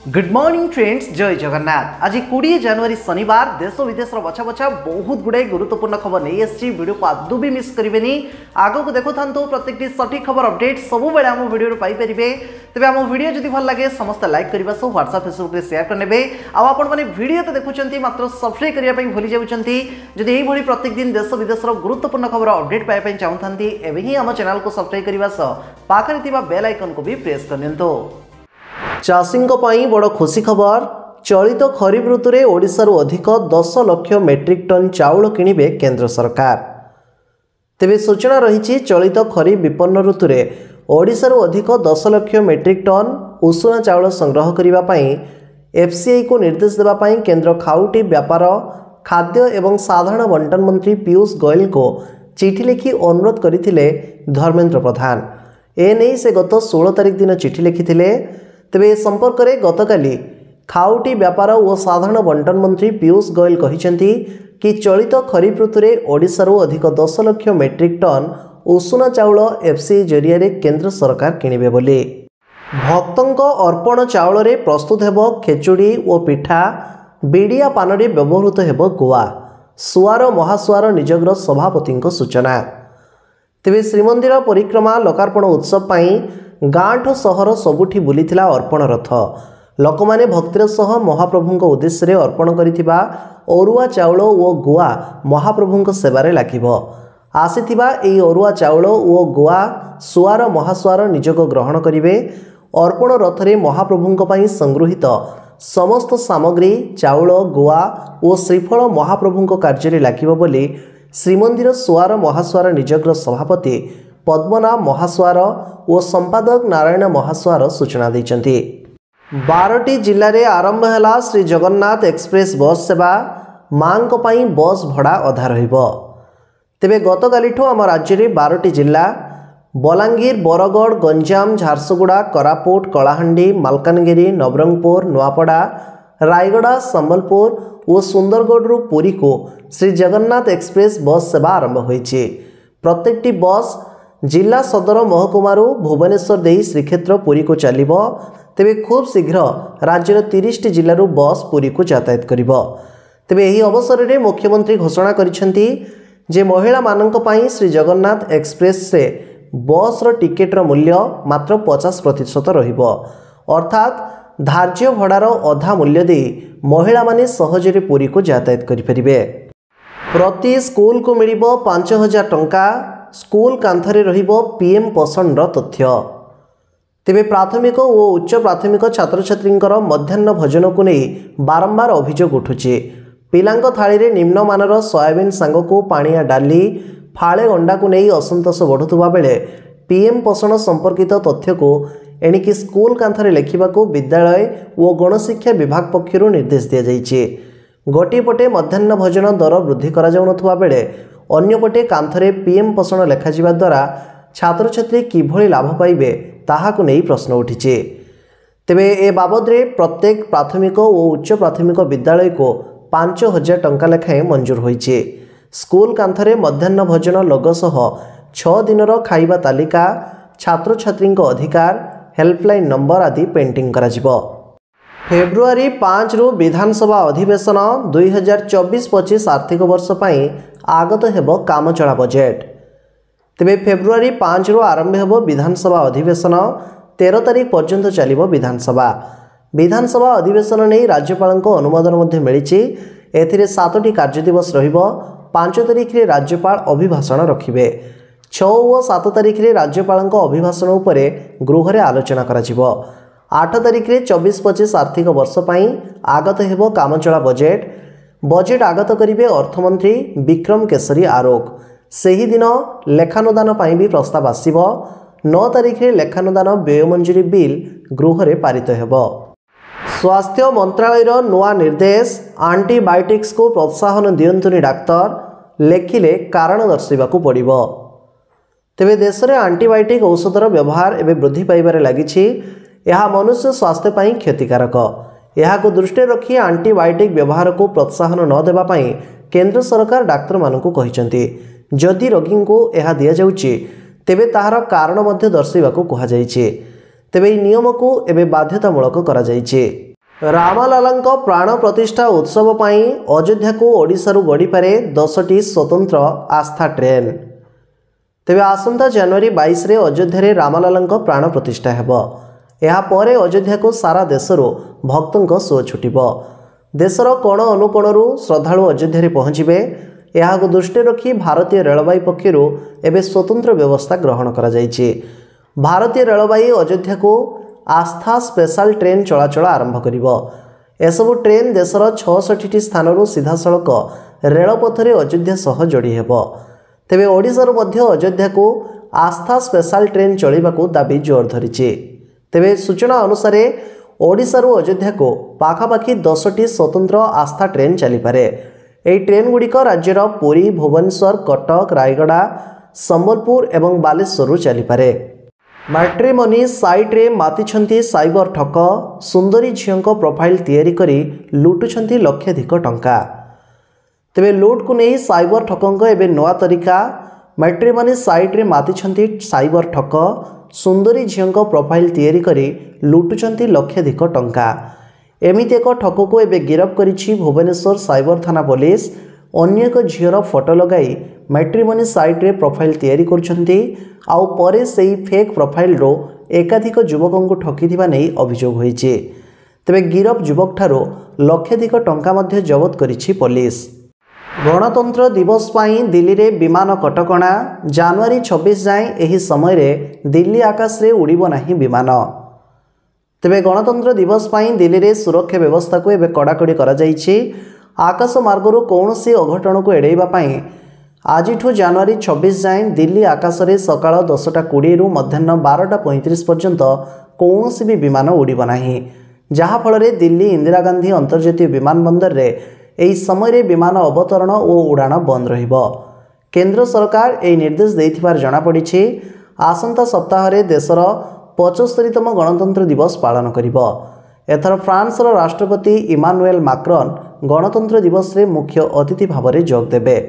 Good morning friends, जय जगन्नाथ। आज 20 जनवरी शनिवार देश विदेश बछा बछा बहुत गुड़ाई गुरुत्वपूर्ण खबर नहीं आसी। वीडियो को आदू भी मिस करेंगे। आग को देखु था प्रत्येक सठिक खबर अपडेट सब बेले आम वीडियो पाइपर। तेज आम वीडियो जब भल लगे समस्त लाइक करने सह व्हाट्सएप फेसबुक शेयर करने। आपने वीडियो तो देखुं मात्र सब्सक्राइब करने भूली जाती। जब यही प्रत्येक दिन देश विदेश गुरुत्वपूर्ण खबर अपडेट पाइप चाहूँ एवं ही आम चैनल को सब्सक्राइब करने सह पाखे बेल आइकन को भी प्रेस करनी। चाषींको पाई बड़ खुशी खबर। चलित खरीफ ऋतु में ओडिशारू अधिक 10 लाख मेट्रिक टन चाउल किणिबे केंद्र सरकार। तेबे सूचना रही चलित खरीफ विपन्न ऋतु में ओडिशारू अधिक 10 लाख मेट्रिक टन उषुना चाउल संग्रह करने एफसीआई को निर्देश देवाई केंद्र खाउटी व्यापार खाद्य एवं साधारण बंटन मंत्री पीयूष गोयल को चिठी लिखि अनुरोध करथिले धर्मेंद्र प्रधान। एने से गत 16 तारिख दिन चिठी लिखिथिले। तेबे ए संपर्क में गतकाली खाउटी व्यापार और साधारण बंटन मंत्री पीयूष गोयल कहिसेंती कि चलित खरीफ ऋतु में ओडिशारू अधिक 10 लाख मेट्रिक टन उषुना चाउल एफसीआई जरिया केंद्र सरकार किणिबे बोली। भक्तों अर्पण चाउल रे प्रस्तुत हेब खेचुड़ी और पिठा। बिड़िया पान रे व्यवहृत हेब गुआ। सुआर महासुआर निजग्र सभापति सूचना। तेबे श्रीमंदिर परिक्रमा लोकार्पण उत्सव पाई गाँठू सहर सबुठी बुलीथिला अर्पण रथ। लोकमाने भक्तिर सह महाप्रभुंक उद्देश्य अर्पण करिथिबा अरुआ चाउल और गुआ महाप्रभुंक सेवारे लागिबो। आसीथिबा एई अरुआ चाउल और गुआ सुआर महासुआर निजोग ग्रहण करिवे। अर्पण रथरे महाप्रभुंक पई संगृहीत समस्त सामग्री चाउल गुआ और श्रीफल महाप्रभुंक कार्य लागिबो बोली श्रीमंदिर सुआर महासुआर निजग्र सभापति पद्मनाभ महासुआर और संपादक नारायण महासुआर सूचना देइचंती। 12टी जिले में आरंभ है श्री जगन्नाथ एक्सप्रेस बस सेवा। मांग पाई बस भड़ा अधा रहिबो। तेबे गतकालिठू आम राज्य में 12टी जिला बलांगीर बरगढ़ गंजाम झारसुगुड़ा कोरापुट कलाहांडी मालकानगिरी नवरंगपुर नुआपड़ा रायगड़ा संबलपुर और सुंदरगढ़ पुरी को श्री जगन्नाथ एक्सप्रेस बस सेवा आरंभ होइछि। प्रत्येकटी बस जिला सदर महकुमारू भुवनेश्वर दे श्रीक्षेत्र पुरी को चलिबो। तेबे खूब शीघ्र राज्यर 30टी जिलूर बस पुरी को यातायात करिबो। तेबे एही अवसर में मुख्यमंत्री घोषणा करिसेंती जे महिला माननक पई श्री जगन्नाथ एक्सप्रेस से बस रो टिकेट रो मूल्य मात्र 50% रहिबो। अर्थात धार्य भड़ार अधा मूल्य दे महिला माने सहजरे पुरी को यातायात करि परिबे। प्रति स्कूल को मिलिबो 5000 टंका। स्कूल कांथरे रहिबो पीएम पोषण रो तथ्य। तेबे प्राथमिक और उच्च प्राथमिक छात्र छात्रींकर मध्याह्न भोजन को नहीं बारंबार अभियोग उठुचे। पिलांक थाली रे निम्न मानर सोयाबीन सांग को पानिया डाली फाळे अंडा को नहीं असंतोष बढ़ुवा बेले पीएम पोषण संपर्कित तथ्य को एणिकी स्कूल कांथरे लेखिबाको विद्यालय और गणशिक्षा विभाग पक्षरु निर्देश दिया जाइछे। गोटे पटे मध्याह्न भोजन दर वृद्धि करा जाउ नथुवा बेले अन्यपटे कांथरे पीएम पोषण लेखाजिबा द्वारा छात्र छात्री किभଳି लाभ पाइबे ताहाकु नहीं प्रश्न उठिছে। तेबे ए बाबदरे प्रत्येक प्राथमिक और उच्च प्राथमिक विद्यालय को 5000 टंका लेखाएं मंजूर होइছে। स्कूल कांथरे मध्याह्न भोजन लोगो सह 6 दिनर खाइबा तालिका छात्र छात्री अधिकार हेल्पलाइन नंबर आदि पेंटिंग कराजिबो। फेब्रुआरी 5 रु विधानसभा अधिवेशन 2024-25 आर्थिक वर्ष पई आगत हेबो कामचला बजेट। तेबे फेब्रुआरी 5 रु आरंभ हेबो विधानसभा अधिवेशन। 13 तारिख पर्यंत चलिबो विधानसभा। विधानसभा अधिवेशन नहीं राज्यपाल अनुमोदन मध्य मिलिछि। एथिरे 7टी कार्य दिवस रहिबो। 5 तारिख रे राज्यपाल अभिभाषण रखिबे। 6 और 7 तारिख रे राज्यपाल अभिभाषण उपरे गृह रे आलोचना कराजिबो। 8 तारिख रे 24-25 आर्थिक वर्ष पई आगत हेबो कामचला बजेट। बजेट आगत करिवे अर्थमंत्री विक्रम केसरी आरोग। सही दिन लेखानुदान पाई भी प्रस्ताव आसिबो। 9 तारिख रे लेखानुदान व्यय मंजूरी बिल गृह रे पारित हेबो। स्वास्थ्य मंत्रालय नुआ निर्देश। आंटीबायोटिक्स को प्रोत्साहन दियंतुनी डाक्तर लेखिले कारण दर्शाइबाकू पड़िबो। तेबे देश में आंटीबायोटिक औषधर व्यवहार एवं वृद्धि पाइबारे लागिछि। यह मनुष्य स्वास्थ्य पाई क्षतिकारक। यह दृष्टि रखी आंटीबायोटिक व्यवहार को प्रोत्साहन न देवा पाई केंद्र सरकार डाक्तर मानकु कहिसेंती। जदि रोगी को यह दि जाउछि तेबे ताहार कारण मध्य दर्शाइबाकू कुहा जाइछि। तेबे नियम को एबे बाध्यतामूलक करा जाइछि। रामलालांको प्राण प्रतिष्ठा उत्सव पर अयोध्या को ओडिशारू गड़ी पारे 10टी स्वतंत्र आस्था ट्रेन। तेबे आसंता जनवरी 22 रे अयोध्या रामलालांको प्राण प्रतिष्ठा हेबो। ଏହା ପରେ ଅଯୋଧ୍ୟାକୁ ସାରା ଦେଶରୁ ଭକ୍ତଙ୍କ ସୁଅ ଛୁଟିବ। ଦେଶର କୋଣ ଅନୁକୋଣରୁ ଶ୍ରଦ୍ଧାଳୁ ଅଯୋଧ୍ୟାରେ ପହଞ୍ଚିବେ। ଏହାକୁ ଦୃଷ୍ଟିରେ ରଖି ଭାରତୀୟ ରେଳବାଇ ପକ୍ଷରୁ ଏବେ ସ୍ୱତନ୍ତ୍ର ବ୍ୟବସ୍ଥା ଗ୍ରହଣ କରାଯାଇଛି। ଭାରତୀୟ ରେଳବାଇ ଅଯୋଧ୍ୟାକୁ आस्था स्पेशल ट्रेन चलाचल आरंभ करिब। एसबु ट्रेन देशर 66टी स्थानरू सीधासलख रेलपथरे अयोध्या सह जोड़ी हेब। तेबे ओडिशारू मध्य अयोध्या को आस्था स्पेशल ट्रेन चलिबाकू दाबी जोर धरिछि। तेबे सूचना अनुसार ओडिशारू अयोध्या को पाखापाखि 10टी स्वतंत्र आस्था ट्रेन चलीपारे। एही ट्रेन गुड़िक राज्यर पुरी, भुवनेश्वर, कटक, रायगड़ा, संबलपुर एवं बालेश्वररू चलीपारे। मैट्रिमोनी साइट रे मातिछंती साइबर ठक। सुंदरी झीओं प्रोफाइल तैयारी करी लुटुछंती लक्षाधिक टंका। तेबे लुट को नहीं साइबर ठकों एवं नवा तरीका। मैट्रिमोनी साइट रे मातिछंती साइबर ठक। सुंदरी झीओं प्रोफाइल तैयारी करी लुटुछंती लक्षाधिक टंका। एमिति एक ठक को एवं गिरफ करिछि भुवनेश्वर साइबर थाना पुलिस। अन्य एक झीर फोटो लगाई मैट्रिमोनी साइट रे प्रोफाइल तैयारी करुछंती। आउ परे सेही फेक प्रोफाइल रो एकाधिक युवकों को ठकीथिबा नै अभियोग होईछि। तेबे गिरफ युवक ठारो लक्षाधिक टंका मध्य जबत करिछि पुलिस। गणतंत्र दिवस पाई दिल्ली रे विमान कटकणा। जनवरी 26 जाए एही समय रे दिल्ली आकाश रे उड़िबो नाही विमान। तेबे गणतंत्र दिवस पाई दिल्ली रे सुरक्षा व्यवस्था को एबे कड़ाकड़ी करा जाईछि। आकाश मार्गरू कौनसी अघटन को एड़ाइबा पाई आजिठू जनवरी 26 जाए दिल्ली आकाश में सकाल 10:20 रु मध्याह्न 12:35 पर्यंत कौनसी भी विमान उड़िब नाही। जहाँफल दिल्ली इंदिरा गांधी अंतर्जातीय विमान बंदर रे एही समय रे विमान अवतरण और उड़ाण बंद रहिब। केंद्र सरकार एही निर्देश देइथिबार जणा पड़िछि। आसंता सप्ताह रे देशर 75तम गणतंत्र दिवस पालन करिब। एथर फ्रांसर राष्ट्रपति इमानुएल माक्रोन गणतंत्र दिवस रे मुख्य अतिथि भाव में जोग देबे।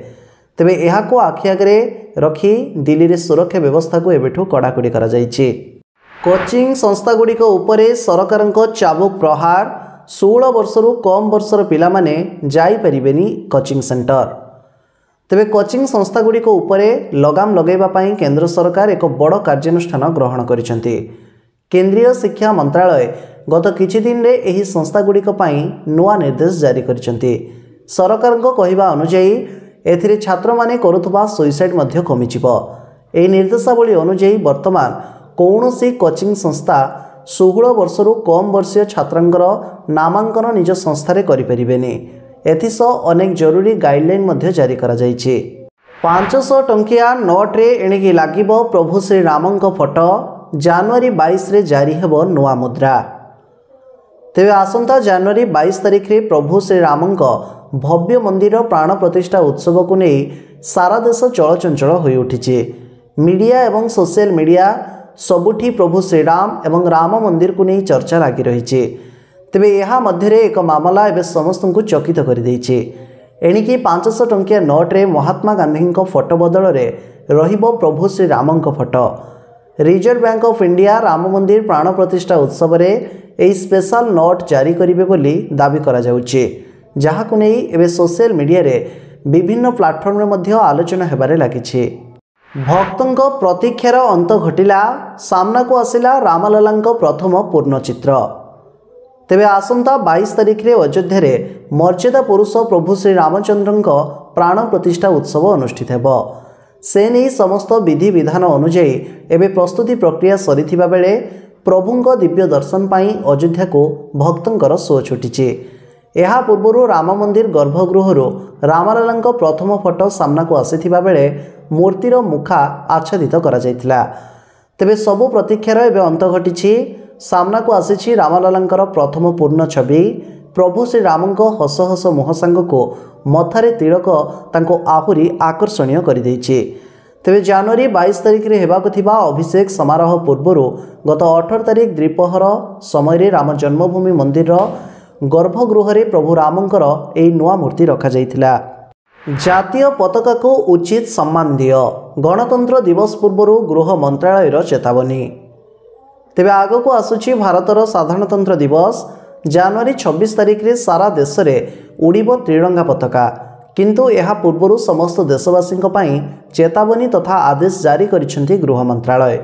तेबे एहाको आखि आगे रखी दिल्ली रे सुरक्षा व्यवस्था को एबेठू कड़ाकड़ी करा जायछि। कोचिंग संस्था गुड़िक उपरे सरकारक चाबुक प्रहार। 16 वर्षरू कम वर्षर पिला माने जाई परिबेनी कोचिंग सेंटर। तेबे कोचिंग संस्था गुड़िक उपरे लगाम लगेबा पाई केंद्र सरकार एक बड़ कार्यानुष्ठान ग्रहण करिसेंति। केंद्रीय शिक्षा मंत्रालय गत किछि दिन रे एही संस्था गुड़िक पाई नुआ निर्देश जारी करिसेंति। सरकारक कहिबा अनुसार एथिरे छात्र माने करुथबा सुइसाइड मध्य कमिजिब। एही निर्देशावली अनुसार वर्तमान कौनसी कोचिंग संस्था 16 वर्षरू कम वर्षीय छात्रंकर नामांकन निज संस्थारे करि परिबेनी। एथिसह अनेक जरूरी गाइडलाइन मध्य जारी करा जायछि। 500 टंकिया नोट रे एणिकी लागिबो प्रभु श्री रामंक फोटो। जनवरी 22 रे जारी हेबो नुआ मुद्रा। तेबे आसंता जनवरी 22 तारिख रे प्रभु श्री रामंक भव्य मंदिर प्राण प्रतिष्ठा उत्सव को नहीं सारा देश चलचंचल हो उठी। मीडिया एवं सोशल मीडिया सबुठी प्रभु श्रीराम एवं राम मंदिर को नहीं चर्चा लगी रही। तेबे यह मध्य एक मामला एवं समस्त को चकित कर देछि। एणिकी 500 टंकिया नोट रे महात्मा गांधी फोटो बदल रे रहिबो प्रभु श्री रामंक photo. Reserve Bank of India Ram मंदिर प्राण प्रतिष्ठा उत्सव रे एही स्पेशल नोट जारी करिवे बोली दाबी करा जाउछि। जहां नहीं एवं सोशल मीडिया रे विभिन्न प्लाटफर्म रे मध्य आलोचना हेबारे लागिछि। भक्तों प्रतीक्षार अंत घटिला। सामना को आसिला रामलालांको प्रथम पूर्णचित्र। तेबे आसंता 22 तारिख रे अयोध्या रे मर्यादा पुरुष प्रभु श्री रामचंद्रंको प्राण प्रतिष्ठा उत्सव अनुष्ठित हेबो। से नहीं समस्त विधि विधान अनुଯାୟୀ एवं प्रस्तुति प्रक्रिया सरीथिबा बेले प्रभुंको दिव्य दर्शन पाई अयोध्या को भक्तंकर सुଅ छुटिछि। ଏହା ପୂର୍ବରୁ ରାମ ମନ୍ଦିର ଗର୍ଭଗୃହରୁ ରାମଲାଲାଙ୍କ ପ୍ରଥମ ଫଟୋ ସାମ୍ନାକୁ ଆସିଥିବା ବେଳେ ମୂର୍ତ୍ତିର ମୁଖା ଆଚ୍ଛାଦିତ କରାଯାଇଥିଲା। ତେବେ ସବୁ ପ୍ରତୀକ୍ଷାର ଏବେ ଅନ୍ତ ଘଟିଛି। ସାମ୍ନାକୁ ଆସିଛି ରାମଲାଲାଙ୍କର ପ୍ରଥମ ପୂର୍ଣ୍ଣ ଛବି। ପ୍ରଭୁ ଶ୍ରୀରାମଙ୍କ ହସ ହସ ମୁହଁ ସାଙ୍ଗକୁ ମଥାରେ ତିଳକ ତାଙ୍କୁ ଆହୁରି ଆକର୍ଷଣୀୟ କରିଦେଇଛି। ତେବେ ଜାନୁଆରୀ 22 ତାରିଖରେ ହେବାକୁ ଥିବା ଅଭିଷେକ ସମାରୋହ ପୂର୍ବରୁ ଗତ 18 ତାରିଖ ଦ୍ୱିପହର ସମୟରେ ରାମ ଜନ୍ମଭୂମି ମନ୍ଦିରର गर्भगृह प्रभु रामंकर एही नुआ मूर्ति रखा जाइथिला। जातीय पताका को उचित सम्मान दियो। गणतंत्र दिवस पूर्व गृह मंत्रालय चेतावनी। तेबे आगो को आसुची भारतर साधारणतंत्र दिवस। ଜାନୁଆରୀ 26 ତାରିଖରେ ସାରା ଦେଶରେ ଉଡ଼ିବ ତ୍ରିରଙ୍ଗା ପତାକା। କିନ୍ତୁ ଏହା ପୂର୍ବରୁ ସମସ୍ତ ଦେଶବାସୀଙ୍କ ପାଇଁ ଚେତାବନୀ ତଥା ଆଦେଶ ଜାରି କରିଛନ୍ତି ଗୃହ ମନ୍ତ୍ରାଳୟ।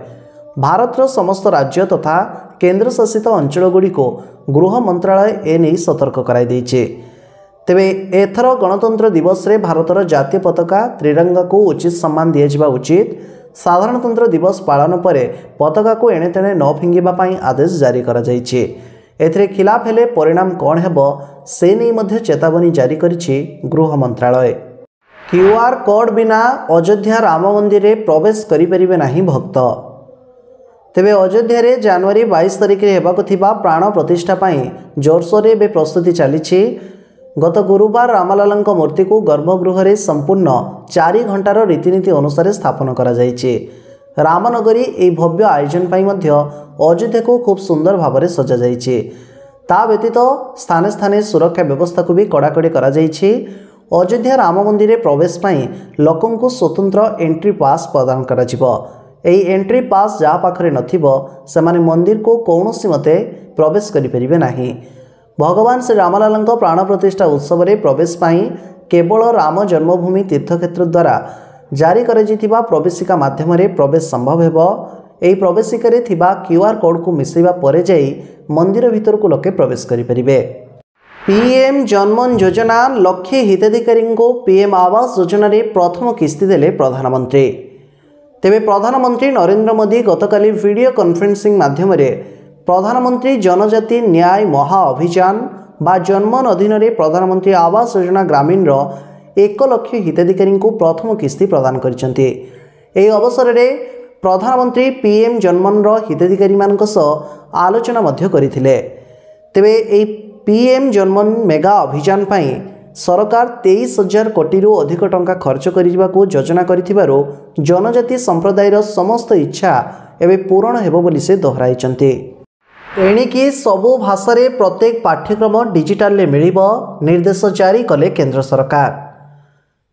ଭାରତର ସମସ୍ତ ରାଜ୍ୟ ତଥା କେନ୍ଦ୍ରଶାସିତ ଅଞ୍ଚଳଗୁଡ଼ିକୁ ଗୃହ ମନ୍ତ୍ରାଳୟ ଏନେଇ ସତର୍କ କରାଇଦେଇଛି। ତେବେ ଏଥର ଗଣତନ୍ତ୍ର ଦିବସରେ ଭାରତର ଜାତୀୟ ପତାକା ତ୍ରିରଙ୍ଗାକୁ ଉଚିତ ସମ୍ମାନ ଦିଆଯିବା ଉଚିତ। ସାଧାରଣତନ୍ତ୍ର ଦିବସ ପାଳନ ପରେ ପତାକାକୁ ଏଣେତେଣେ ନ ଫିଙ୍ଗିବା ପାଇଁ ଆଦେଶ ଜାରି କରାଯାଇଛି। ଏଥିରେ ଖିଲାପ ହେଲେ ପରିଣାମ କ'ଣ ହେବ ସେ ନେଇ ମଧ୍ୟ ଚେତାବନୀ ଜାରି କରିଛି ଗୃହ ମନ୍ତ୍ରାଳୟ। QR କୋଡ୍ ବିନା ଅଯୋଧ୍ୟା ରାମ ମନ୍ଦିରରେ ପ୍ରବେଶ କରିପାରିବେ ନାହିଁ ଭକ୍ତ। ତେବେ ଅଯୋଧ୍ୟାରେ ଜାନୁଆରୀ 22 ତାରିଖରେ ହେବାକୁ ଥିବା ପ୍ରାଣ ପ୍ରତିଷ୍ଠା ପାଇଁ ଜୋରସୋରରେ ଏବେ ପ୍ରସ୍ତୁତି ଚାଲିଛି। ଗତ ଗୁରୁବାର ରାମଲାଲାଙ୍କ ମୂର୍ତ୍ତିକୁ ଗର୍ଭଗୃହରେ ସମ୍ପୂର୍ଣ୍ଣ 4 ଘଣ୍ଟାର ରୀତିନୀତି ଅନୁସାରେ ସ୍ଥାପନ କରାଯାଇଛି। ରାମନଗରୀ ଏହି ଭବ୍ୟ ଆୟୋଜନ ପାଇଁ ମଧ୍ୟ ଅଯୋଧ୍ୟାକୁ ଖୁବ୍ ସୁନ୍ଦର ଭାବରେ ସଜାଯାଇଛି। ତା ବ୍ୟତୀତ ସ୍ଥାନେ ସ୍ଥାନେ ସୁରକ୍ଷା ବ୍ୟବସ୍ଥାକୁ ବି କଡ଼ାକଡ଼ି କରାଯାଇଛି। ଅଯୋଧ୍ୟା ରାମ ମନ୍ଦିରରେ ପ୍ରବେଶ ପାଇଁ ଲୋକଙ୍କୁ ସ୍ୱତନ୍ତ୍ର ଏଣ୍ଟ୍ରି ପାସ୍ ପ୍ରଦାନ କରାଯିବ। ଏହି ଏଣ୍ଟ୍ରି ପାସ୍ ଯାହା ପାଖରେ ନଥିବ ସେମାନେ ମନ୍ଦିରକୁ କୌଣସି ମତେ ପ୍ରବେଶ କରିପାରିବେ ନାହିଁ। ଭଗବାନ ଶ୍ରୀ ରାମଲାଲାଙ୍କ ପ୍ରାଣ ପ୍ରତିଷ୍ଠା ଉତ୍ସବରେ ପ୍ରବେଶ ପାଇଁ କେବଳ ରାମ ଜନ୍ମଭୂମି ତୀର୍ଥକ୍ଷେତ୍ର ଦ୍ୱାରା ଜାରି କରାଯାଇଥିବା ପ୍ରବେଶିକା ମାଧ୍ୟମରେ ପ୍ରବେଶ ସମ୍ଭବ ହେବ। ଏହି ପ୍ରବେଶିକାରେ ଥିବା QR କୋଡ୍କୁ ମିଶାଇବା ପରେ ଯାଇ ମନ୍ଦିର ଭିତରକୁ ଲୋକେ ପ୍ରବେଶ କରିପାରିବେ। PM ଜନମନ ଯୋଜନା ଲକ୍ଷେ ହିତାଧିକାରୀଙ୍କୁ PM ଆବାସ ଯୋଜନାରେ ପ୍ରଥମ କିସ୍ତି ଦେଲେ ପ୍ରଧାନମନ୍ତ୍ରୀ। ତେବେ ପ୍ରଧାନମନ୍ତ୍ରୀ ନରେନ୍ଦ୍ର ମୋଦି ଗତକାଲି ଭିଡ଼ିଓ କନଫରେନ୍ସିଂ ମାଧ୍ୟମରେ ପ୍ରଧାନମନ୍ତ୍ରୀ ଜନଜାତି ନ୍ୟାୟ ମହା ଅଭିଯାନ ବା ଜନମନ ଅଧୀନରେ ପ୍ରଧାନମନ୍ତ୍ରୀ ଆବାସ ଯୋଜନା ଗ୍ରାମୀଣର 1 ଲକ୍ଷ ହିତାଧିକାରୀଙ୍କୁ ପ୍ରଥମ କିସ୍ତି ପ୍ରଦାନ କରିଛନ୍ତି। ଏହି ଅବସରରେ ପ୍ରଧାନମନ୍ତ୍ରୀ PM ଜନମନର ହିତାଧିକାରୀମାନଙ୍କ ସହ ଆଲୋଚନା ମଧ୍ୟ କରିଥିଲେ। ତେବେ ଏହି PM ଜନମନ ମେଗା ଅଭିଯାନ ପାଇଁ ସରକାର 23,000 କୋଟିରୁ ଅଧିକ ଟଙ୍କା ଖର୍ଚ୍ଚ କରିବାକୁ ଯୋଜନା କରିଥିବାରୁ ଜନଜାତି ସମ୍ପ୍ରଦାୟର ସମସ୍ତ ଇଚ୍ଛା ଏବେ ପୂରଣ ହେବ ବୋଲି ସେ ଦୋହରାଇଛନ୍ତି। ଏଣିକି ସବୁ ଭାଷାରେ ପ୍ରତ୍ୟେକ ପାଠ୍ୟକ୍ରମ ଡିଜିଟାଲରେ ମିଳିବ, ନିର୍ଦ୍ଦେଶ ଜାରି କଲେ କେନ୍ଦ୍ର ସରକାର।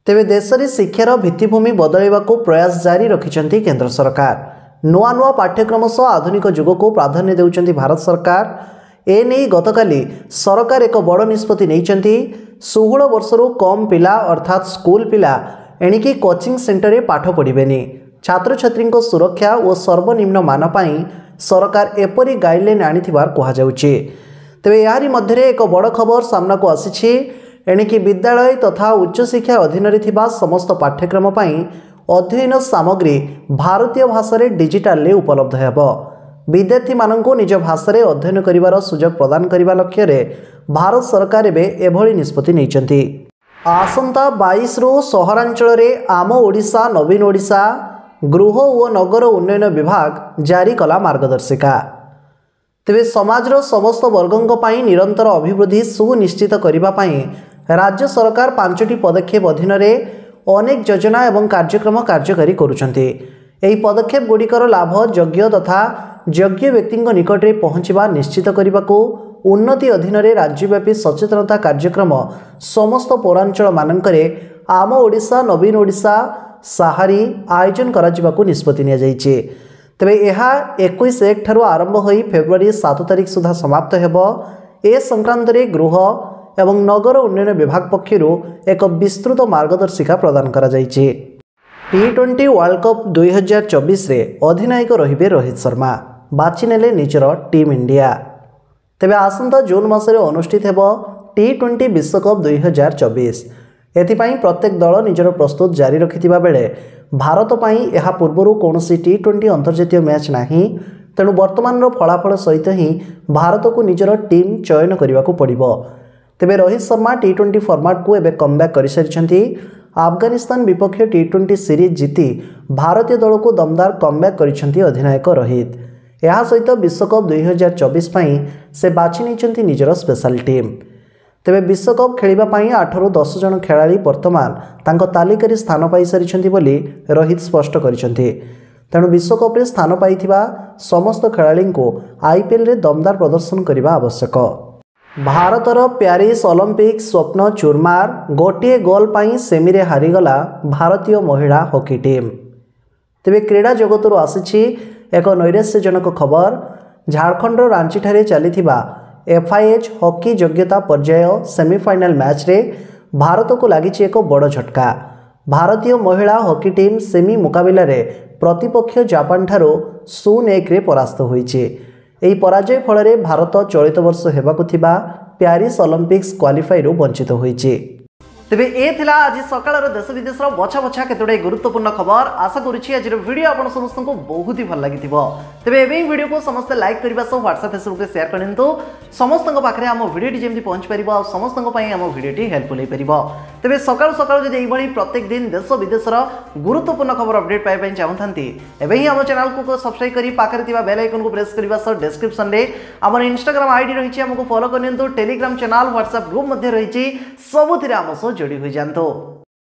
ତେବେ ଦେଶରେ ଶିକ୍ଷାର ଭିତ୍ତିଭୂମି ବଦଳାଇବାକୁ ପ୍ରୟାସ ଜାରି ରଖିଛନ୍ତି କେନ୍ଦ୍ର ସରକାର। ନୂଆ ନୂଆ ପାଠ୍ୟକ୍ରମ ସହ ଆଧୁନିକ ଯୁଗକୁ ପ୍ରାଧାନ୍ୟ ଦେଉଛନ୍ତି ଭାରତ ସରକାର। ଏନେଇ ଗତକାଲି ସରକାର ଏକ ବଡ଼ ନିଷ୍ପତ୍ତି ନେଇଛନ୍ତି। 16 ବର୍ଷରୁ କମ୍ ପିଲା ଅର୍ଥାତ୍ ସ୍କୁଲ ପିଲା ଏଣିକି କୋଚିଂ ସେଣ୍ଟରରେ ପାଠ ପଢ଼ିବେନି। ଛାତ୍ରଛାତ୍ରୀଙ୍କ ସୁରକ୍ଷା ଓ ସର୍ବନିମ୍ନ ମାନ ପାଇଁ ସରକାର ଏପରି ଗାଇଡଲାଇନ୍ ଆଣିଥିବାର କୁହାଯାଉଛି। ତେବେ ଏହାରି ମଧ୍ୟରେ ଏକ ବଡ଼ ଖବର ସାମ୍ନାକୁ ଆସିଛି। ଏଣିକି ବିଦ୍ୟାଳୟ ତଥା ଉଚ୍ଚଶିକ୍ଷା ଅଧୀନରେ ଥିବା ସମସ୍ତ ପାଠ୍ୟକ୍ରମ ପାଇଁ ଅଧ୍ୟୟନ ସାମଗ୍ରୀ ଭାରତୀୟ ଭାଷାରେ ଡିଜିଟାଲରେ ଉପଲବ୍ଧ ହେବ। ବିଦ୍ୟାର୍ଥୀମାନଙ୍କୁ ନିଜ ଭାଷାରେ ଅଧ୍ୟୟନ କରିବାର ସୁଯୋଗ ପ୍ରଦାନ କରିବା ଲକ୍ଷ୍ୟରେ ଭାରତ ସରକାର ଏବେ ଏଭଳି ନିଷ୍ପତ୍ତି ନେଇଛନ୍ତି। ଆସନ୍ତା 22ରୁ ସହରାଞ୍ଚଳରେ ଆମ ଓଡ଼ିଶା ନବୀନ ଓଡ଼ିଶା ଗୃହ ଓ ନଗର ଉନ୍ନୟନ ବିଭାଗ ଜାରି କଲା ମାର୍ଗଦର୍ଶିକା। ତେବେ ସମାଜର ସମସ୍ତ ବର୍ଗଙ୍କ ପାଇଁ ନିରନ୍ତର ଅଭିବୃଦ୍ଧି ସୁନିଶ୍ଚିତ କରିବା ପାଇଁ ରାଜ୍ୟ ସରକାର 5ଟି ପଦକ୍ଷେପ ଅଧୀନରେ ଅନେକ ଯୋଜନା ଏବଂ କାର୍ଯ୍ୟକ୍ରମ କାର୍ଯ୍ୟକାରୀ କରୁଛନ୍ତି। ଏହି ପଦକ୍ଷେପ ଗୁଡ଼ିକର ଲାଭ ଯୋଗ୍ୟ ତଥା ଯୋଗ୍ୟ ବ୍ୟକ୍ତିଙ୍କ ନିକଟରେ ପହଞ୍ଚିବା ନିଶ୍ଚିତ କରିବାକୁ ଉନ୍ନତି ଅଧୀନରେ ରାଜ୍ୟବ୍ୟାପୀ ସଚେତନତା କାର୍ଯ୍ୟକ୍ରମ ସମସ୍ତ ପୌରାଞ୍ଚଳମାନଙ୍କରେ ଆମ ଓଡ଼ିଶା ନବୀନ ଓଡ଼ିଶା ସାହାରୀ ଆୟୋଜନ କରାଯିବାକୁ ନିଷ୍ପତ୍ତି ନିଆଯାଇଛି। ତେବେ ଏହା 21 ଠାରୁ ଆରମ୍ଭ ହୋଇ ଫେବୃଆରୀ 7 ତାରିଖ ସୁଦ୍ଧା ସମାପ୍ତ ହେବ। ଏ ସଂକ୍ରାନ୍ତରେ ଗୃହ ଏବଂ ନଗର ଉନ୍ନୟନ ବିଭାଗ ପକ୍ଷରୁ ଏକ ବିସ୍ତୃତ ମାର୍ଗଦର୍ଶିକା ପ୍ରଦାନ କରାଯାଇଛି। T20 ୱାର୍ଲ୍ଡ କପ୍ 2024ରେ ଅଧିନାୟକ ରହିବେ ରୋହିତ ଶର୍ମା, ବାଛିନେଲେ ନିଜର ଟିମ୍ ଇଣ୍ଡିଆ। ତେବେ ଆସନ୍ତା ଜୁନ୍ ମାସରେ ଅନୁଷ୍ଠିତ ହେବ T20 ବିଶ୍ୱକପ୍ 2024। ଏଥିପାଇଁ ପ୍ରତ୍ୟେକ ଦଳ ନିଜର ପ୍ରସ୍ତୁତ ଜାରି ରଖିଥିବା ବେଳେ ଭାରତ ପାଇଁ ଏହା ପୂର୍ବରୁ କୌଣସି T20 ଅନ୍ତର୍ଜାତୀୟ ମ୍ୟାଚ୍ ନାହିଁ। ତେଣୁ ବର୍ତ୍ତମାନର ଫଳାଫଳ ସହିତ ହିଁ ଭାରତକୁ ନିଜର ଟିମ୍ ଚୟନ କରିବାକୁ ପଡ଼ିବ। ତେବେ ରୋହିତ ଶର୍ମା T20 ଫର୍ମାଟକୁ ଏବେ କମ୍ବ୍ୟାକ୍ କରିସାରିଛନ୍ତି। ଆଫଗାନିସ୍ତାନ ବିପକ୍ଷ T20 ସିରିଜ୍ ଜିତି ଭାରତୀୟ ଦଳକୁ ଦମଦାର କମ୍ବ୍ୟାକ୍ କରିଛନ୍ତି ଅଧିନାୟକ ରୋହିତ। ଏହା ସହିତ ବିଶ୍ୱକପ୍ 2024 ପାଇଁ ସେ ବାଛି ନେଇଛନ୍ତି ନିଜର ସ୍ପେଶାଲ ଟିମ୍। ତେବେ ବିଶ୍ୱକପ୍ ଖେଳିବା ପାଇଁ 8ରୁ 10 ଜଣ ଖେଳାଳି ବର୍ତ୍ତମାନ ତାଙ୍କ ତାଲିକାରେ ସ୍ଥାନ ପାଇସାରିଛନ୍ତି ବୋଲି ରୋହିତ ସ୍ପଷ୍ଟ କରିଛନ୍ତି। ତେଣୁ ବିଶ୍ୱକପ୍ରେ ସ୍ଥାନ ପାଇଥିବା ସମସ୍ତ ଖେଳାଳିଙ୍କୁ IPLରେ ଦମଦାର ପ୍ରଦର୍ଶନ କରିବା ଆବଶ୍ୟକ। ଭାରତର ପ୍ୟାରିସ୍ ଅଲିମ୍ପିକ୍ସ ସ୍ୱପ୍ନ ଚୁରମାର, ଗୋଟିଏ ଗୋଲ୍ ପାଇଁ ସେମିରେ ହାରିଗଲା ଭାରତୀୟ ମହିଳା ହକି ଟିମ୍। ତେବେ କ୍ରୀଡ଼ା ଜଗତରୁ ଆସିଛି ଏକ ନୈରାଶ୍ୟଜନକ ଖବର। ଝାଡ଼ଖଣ୍ଡର ରାଞ୍ଚିଠାରେ ଚାଲିଥିବା एफआईएच हॉकी योग्यता पर्याय सेमीफाइनल मैच रे भारत को लगी एक बड़ झटका। भारतीय महिला हॉकी टीम सेमी मुकाबला रे प्रतिपक्ष जापान ठारो 0-1 रे परास्त होईचे। एही पराजय फल भारत चलित वर्ष हेबाकु थिबा प्यारिस ओलंपिक्स क्वालिफाई रु वंचित होईचे। तेबे ए थिला आज सकाळर देश विदेश बछा बछा केतोडे गुरुत्वपूर्ण खबर। आशा करुछि आज वीडियो आपण समस्त को बहुत ही भल लागिथिबो। तेबे एबे वीडियो को समस्त लाइक करबा सह WhatsApp फेसबुक रे शेयर करनितो समस्त पाखे आम वीडियो जेमती पहुंच पारिबो आ समस्त आम वीडियो हेल्पफुल हो पारिबो। तेबे सकाळ सकाळ जदि एही भली प्रत्येक दिन देश विदेशर गुरुत्वपूर्ण खबर अपडेट पाइ पई चाहथांती एबे ही आम चैनल को सब्सक्राइब करी पाखरे थिबा बेल आइकन को प्रेस करबा सह डिस्क्रिप्शन रे हमर इंस्टाग्राम आईडी रहिछि हमको फॉलो करनितो। टेलीग्राम चैनल WhatsApp ग्रुप मध्ये रहिछि सबुथिरे आम सह जोड़ी हो जातो।